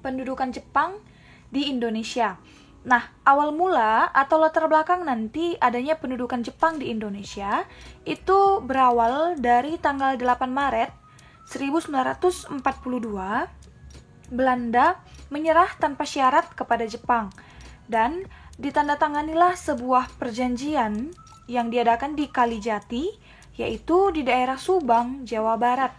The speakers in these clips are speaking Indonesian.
pendudukan Jepang di Indonesia. Nah, awal mula atau latar belakang nanti adanya pendudukan Jepang di Indonesia itu berawal dari tanggal 8 Maret 1942, Belanda menyerah tanpa syarat kepada Jepang dan ditandatanganilah sebuah perjanjian yang diadakan di Kalijati, yaitu di daerah Subang, Jawa Barat.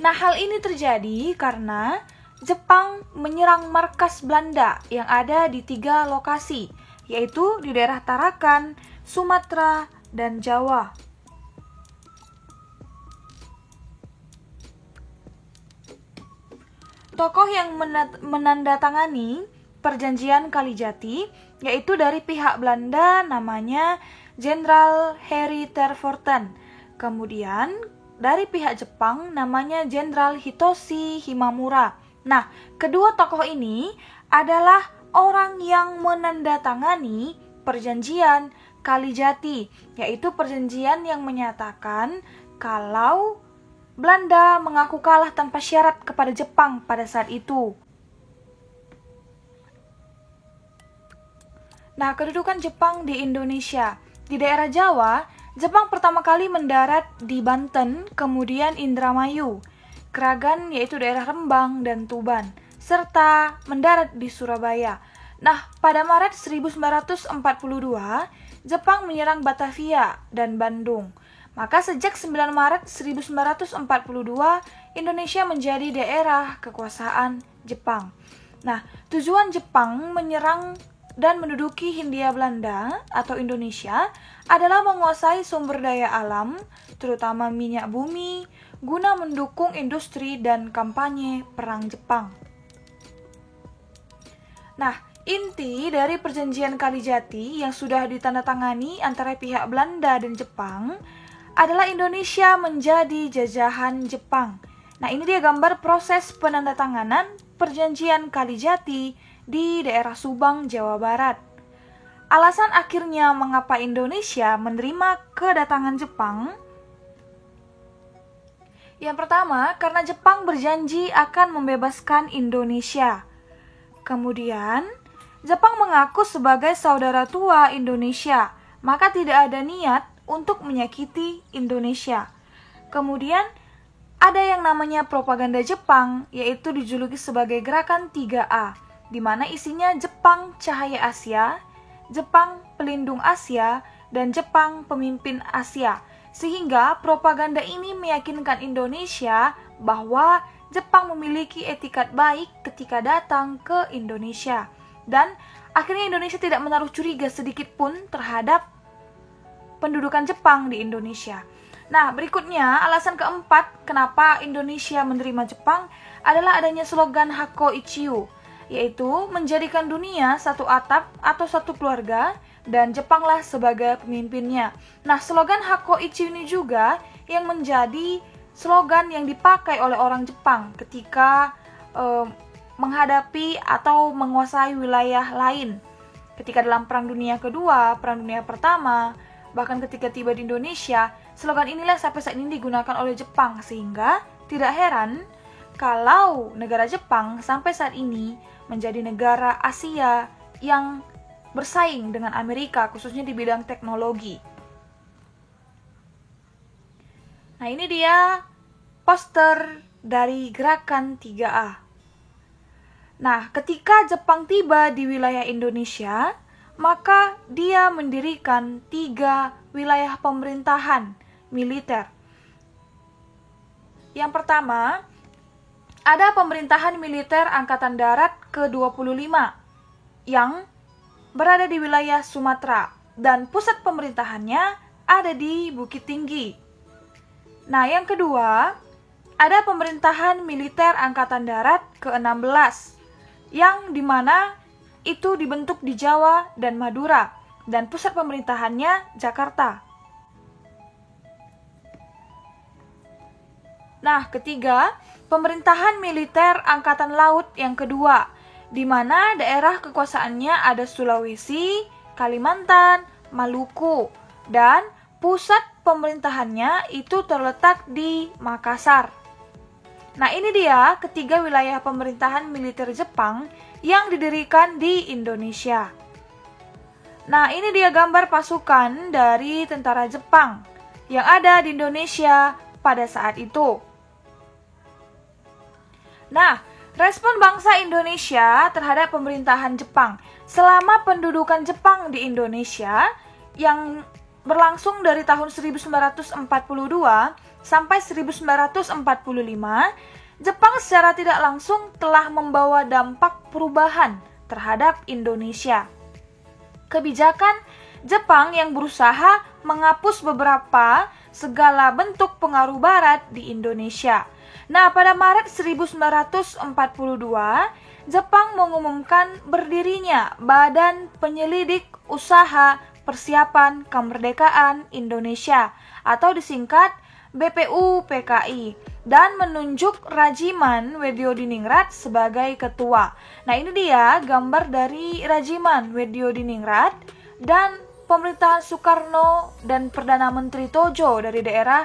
Nah, hal ini terjadi karena Jepang menyerang markas Belanda yang ada di 3 lokasi, yaitu di daerah Tarakan, Sumatera, dan Jawa. Tokoh yang menandatangani perjanjian Kalijati yaitu dari pihak Belanda namanya Jenderal Harry Tervorten. Kemudian dari pihak Jepang namanya Jenderal Hitoshi Himamura. Nah, kedua tokoh ini adalah orang yang menandatangani perjanjian Kalijati, yaitu perjanjian yang menyatakan kalau Belanda mengaku kalah tanpa syarat kepada Jepang pada saat itu. Nah, kedudukan Jepang di Indonesia. Di daerah Jawa, Jepang pertama kali mendarat di Banten, kemudian Indramayu, Kragan yaitu daerah Rembang dan Tuban, serta mendarat di Surabaya. Nah, pada Maret 1942, Jepang menyerang Batavia dan Bandung. Maka sejak 9 Maret 1942, Indonesia menjadi daerah kekuasaan Jepang. Nah, tujuan Jepang menyerang dan menduduki Hindia Belanda atau Indonesia adalah menguasai sumber daya alam, terutama minyak bumi, guna mendukung industri dan kampanye perang Jepang. Nah, inti dari perjanjian Kalijati yang sudah ditandatangani antara pihak Belanda dan Jepang adalah Indonesia menjadi jajahan Jepang. Nah, ini dia gambar proses penandatanganan perjanjian Kalijati di daerah Subang, Jawa Barat. Alasan akhirnya mengapa Indonesia menerima kedatangan Jepang? Yang pertama, karena Jepang berjanji akan membebaskan Indonesia. Kemudian, Jepang mengaku sebagai saudara tua Indonesia, maka tidak ada niat untuk menyakiti Indonesia. Kemudian ada yang namanya propaganda Jepang, yaitu dijuluki sebagai Gerakan 3A, di mana isinya Jepang Cahaya Asia, Jepang Pelindung Asia, dan Jepang Pemimpin Asia. Sehingga propaganda ini meyakinkan Indonesia bahwa Jepang memiliki etikat baik ketika datang ke Indonesia. Dan akhirnya Indonesia tidak menaruh curiga sedikit pun terhadap pendudukan Jepang di Indonesia. Nah, berikutnya alasan keempat kenapa Indonesia menerima Jepang adalah adanya slogan Hakko Ichiyo, yaitu menjadikan dunia satu atap atau satu keluarga dan Jepanglah sebagai pemimpinnya. Nah, slogan Hakko Ichiyo ini juga yang menjadi slogan yang dipakai oleh orang Jepang ketika menghadapi atau menguasai wilayah lain. Ketika dalam Perang Dunia Kedua, Perang Dunia Pertama, bahkan ketika tiba di Indonesia, slogan inilah sampai saat ini digunakan oleh Jepang, sehingga tidak heran kalau negara Jepang sampai saat ini menjadi negara Asia yang bersaing dengan Amerika, khususnya di bidang teknologi. Nah, ini dia poster dari Gerakan 3A. Nah, ketika Jepang tiba di wilayah Indonesia, maka dia mendirikan 3 wilayah pemerintahan militer. Yang pertama, ada pemerintahan militer Angkatan Darat ke-25 yang berada di wilayah Sumatera dan pusat pemerintahannya ada di Bukit Tinggi. Nah, yang kedua, ada pemerintahan militer Angkatan Darat ke-16 yang dimana itu dibentuk di Jawa dan Madura dan pusat pemerintahannya Jakarta. Nah, ketiga, pemerintahan militer Angkatan Laut yang kedua, di mana daerah kekuasaannya ada Sulawesi, Kalimantan, Maluku, dan pusat pemerintahannya itu terletak di Makassar. Nah, ini dia ketiga wilayah pemerintahan militer Jepang yang didirikan di Indonesia. Nah, ini dia gambar pasukan dari tentara Jepang yang ada di Indonesia pada saat itu. Nah, respon bangsa Indonesia terhadap pemerintahan Jepang selama pendudukan Jepang di Indonesia yang berlangsung dari tahun 1942 sampai 1945, Jepang secara tidak langsung telah membawa dampak perubahan terhadap Indonesia. Kebijakan Jepang yang berusaha menghapus beberapa segala bentuk pengaruh Barat di Indonesia. Nah, pada Maret 1942, Jepang mengumumkan berdirinya Badan Penyelidik Usaha Persiapan Kemerdekaan Indonesia atau disingkat BPUPKI dan menunjuk Rajiman Wedyodiningrat sebagai ketua. Nah, ini dia gambar dari Rajiman Wedyodiningrat dan pemerintahan Soekarno dan Perdana Menteri Tojo dari daerah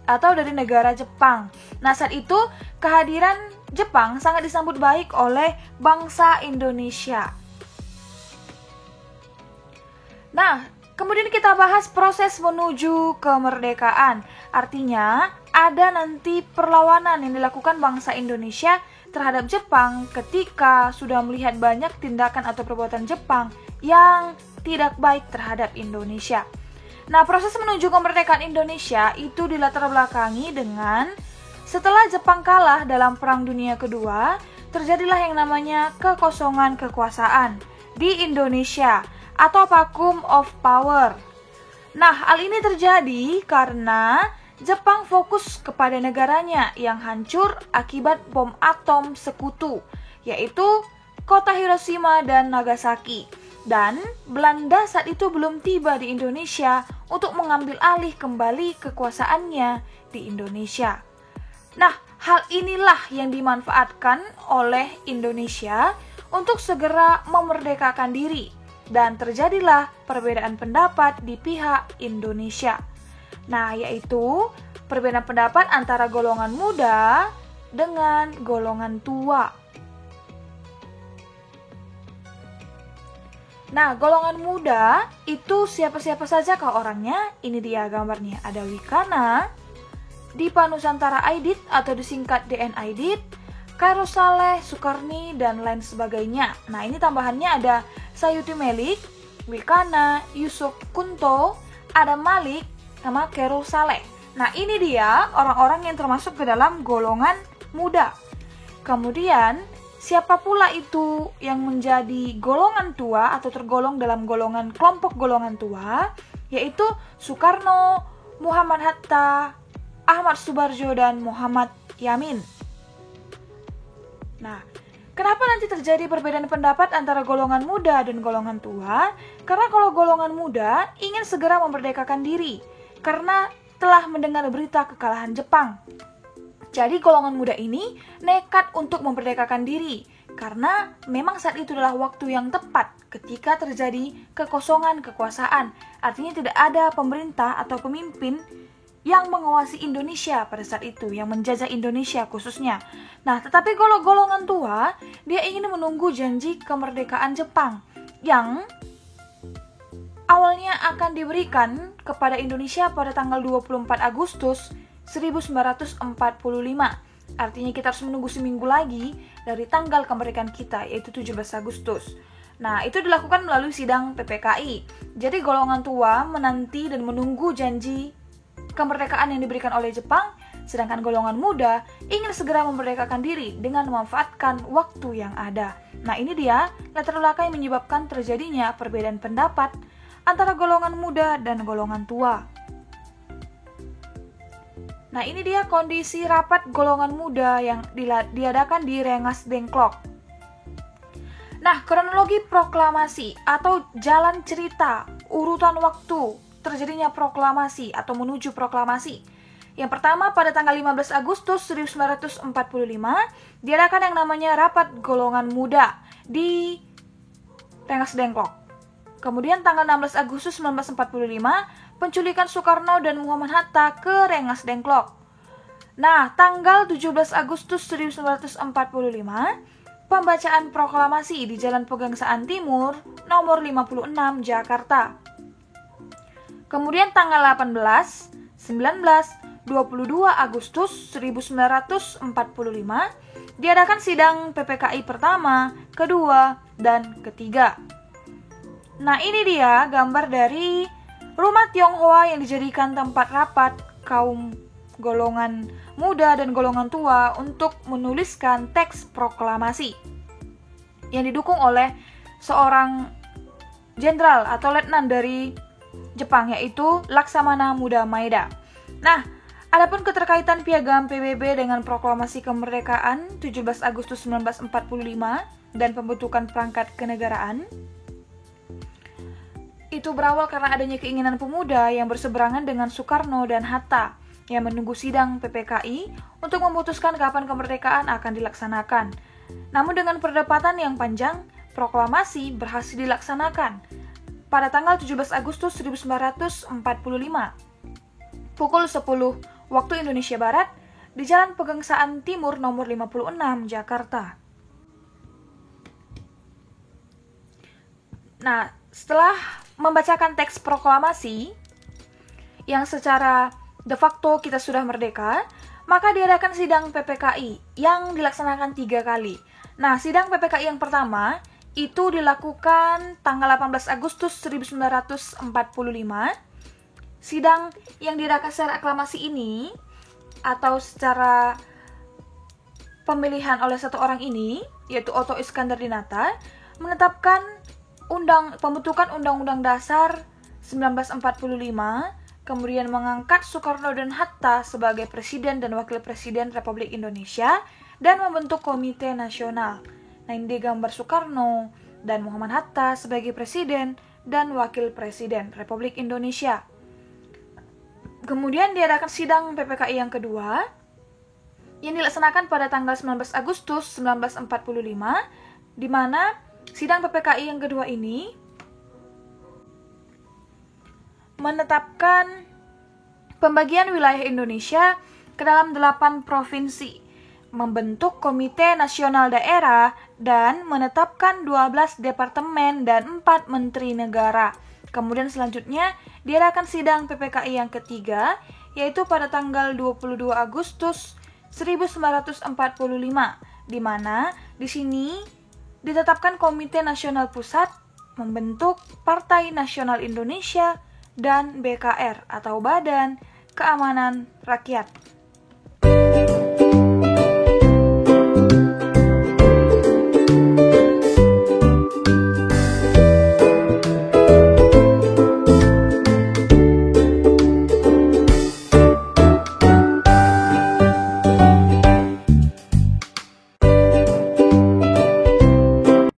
atau dari negara Jepang. Nah, saat itu kehadiran Jepang sangat disambut baik oleh bangsa Indonesia. Nah, kemudian kita bahas proses menuju kemerdekaan. Artinya, ada nanti perlawanan yang dilakukan bangsa Indonesia terhadap Jepang ketika sudah melihat banyak tindakan atau perbuatan Jepang yang tidak baik terhadap Indonesia. Nah, proses menuju kemerdekaan Indonesia itu dilatar belakangi dengan setelah Jepang kalah dalam Perang Dunia Kedua, terjadilah yang namanya kekosongan kekuasaan di Indonesia atau vacuum of power. Nah, hal ini terjadi karena Jepang fokus kepada negaranya yang hancur akibat bom atom sekutu, yaitu kota Hiroshima dan Nagasaki. Dan Belanda saat itu belum tiba di Indonesia untuk mengambil alih kembali kekuasaannya di Indonesia. Nah, hal inilah yang dimanfaatkan oleh Indonesia untuk segera memerdekakan diri. Dan terjadilah perbedaan pendapat di pihak Indonesia. Nah, yaitu perbedaan pendapat antara golongan muda dengan golongan tua. Nah, golongan muda itu siapa-siapa saja kah orangnya? Ini dia gambarnya. Ada Wikana, Dipa Nusantara Aidit atau disingkat DN Aidit, Khairul Saleh, Sukarni, dan lain sebagainya. Nah, ini tambahannya ada Sayuti Melik, Wikana, Yusuf Kunto, Adam Malik, sama Khairul Saleh. Nah, ini dia orang-orang yang termasuk ke dalam golongan muda. Kemudian, siapa pula itu yang menjadi golongan tua atau tergolong dalam golongan kelompok golongan tua? Yaitu Soekarno, Muhammad Hatta, Ahmad Subarjo, dan Muhammad Yamin. Nah, kenapa nanti terjadi perbedaan pendapat antara golongan muda dan golongan tua? Karena kalau golongan muda ingin segera memerdekakan diri karena telah mendengar berita kekalahan Jepang. Jadi golongan muda ini nekat untuk memerdekakan diri karena memang saat itu adalah waktu yang tepat ketika terjadi kekosongan kekuasaan. Artinya tidak ada pemerintah atau pemimpin yang menguasai Indonesia pada saat itu, yang menjajah Indonesia khususnya. Nah, tetapi kalau golongan tua, dia ingin menunggu janji kemerdekaan Jepang yang awalnya akan diberikan kepada Indonesia pada tanggal 24 Agustus 1945. Artinya kita harus menunggu seminggu lagi dari tanggal kemerdekaan kita, yaitu 17 Agustus. Nah, itu dilakukan melalui sidang PPKI. Jadi golongan tua menanti dan menunggu janji kemerdekaan yang diberikan oleh Jepang, sedangkan golongan muda ingin segera memerdekakan diri dengan memanfaatkan waktu yang ada. Nah, ini dia latar belakang yang menyebabkan terjadinya perbedaan pendapat antara golongan muda dan golongan tua. Nah, ini dia kondisi rapat golongan muda yang diadakan di Rengas Dengklok. Nah, kronologi proklamasi atau jalan cerita, urutan waktu terjadinya proklamasi atau menuju proklamasi. Yang pertama, pada tanggal 15 Agustus 1945 diadakan yang namanya Rapat Golongan Muda di Rengas Dengklok. Kemudian tanggal 16 Agustus 1945 penculikan Soekarno dan Muhammad Hatta ke Rengas Dengklok. Nah, tanggal 17 Agustus 1945, pembacaan proklamasi di Jalan Pegangsaan Timur nomor 56 Jakarta. Kemudian tanggal 18, 19, 22 Agustus 1945 diadakan sidang PPKI pertama, kedua, dan ketiga. Nah, ini dia gambar dari rumah Tionghoa yang dijadikan tempat rapat kaum golongan muda dan golongan tua untuk menuliskan teks proklamasi yang didukung oleh seorang jenderal atau letnan dari Jepang, yaitu Laksamana Muda Maeda. Nah, adapun keterkaitan piagam PBB dengan proklamasi kemerdekaan 17 Agustus 1945 dan pembentukan perangkat kenegaraan, itu berawal karena adanya keinginan pemuda yang berseberangan dengan Soekarno dan Hatta yang menunggu sidang PPKI untuk memutuskan kapan kemerdekaan akan dilaksanakan. Namun dengan perdebatan yang panjang, proklamasi berhasil dilaksanakan pada tanggal 17 Agustus 1945 pukul 10 waktu Indonesia Barat di Jalan Pegangsaan Timur nomor 56 Jakarta. Nah, setelah membacakan teks proklamasi yang secara de facto kita sudah merdeka, maka diadakan sidang PPKI yang dilaksanakan 3 kali. Nah, sidang PPKI yang pertama itu dilakukan tanggal 18 Agustus 1945. Sidang yang diadakan secara aklamasi ini atau secara pemilihan oleh satu orang ini, yaitu Otto Iskandar Dinata, menetapkan pembentukan Undang-Undang Dasar 1945, kemudian mengangkat Soekarno dan Hatta sebagai Presiden dan Wakil Presiden Republik Indonesia, dan membentuk Komite Nasional. Nah, ini gambar Soekarno dan Muhammad Hatta sebagai Presiden dan Wakil Presiden Republik Indonesia. Kemudian diadakan sidang PPKI yang kedua, yang dilaksanakan pada tanggal 19 Agustus 1945, di mana sidang PPKI yang kedua ini menetapkan pembagian wilayah Indonesia ke dalam 8 provinsi, membentuk Komite Nasional Daerah, dan menetapkan 12 departemen dan 4 menteri negara. Kemudian selanjutnya diadakan sidang PPKI yang ketiga, yaitu pada tanggal 22 Agustus 1945, di mana di sini ditetapkan Komite Nasional Pusat, membentuk Partai Nasional Indonesia, dan BKR atau Badan Keamanan Rakyat.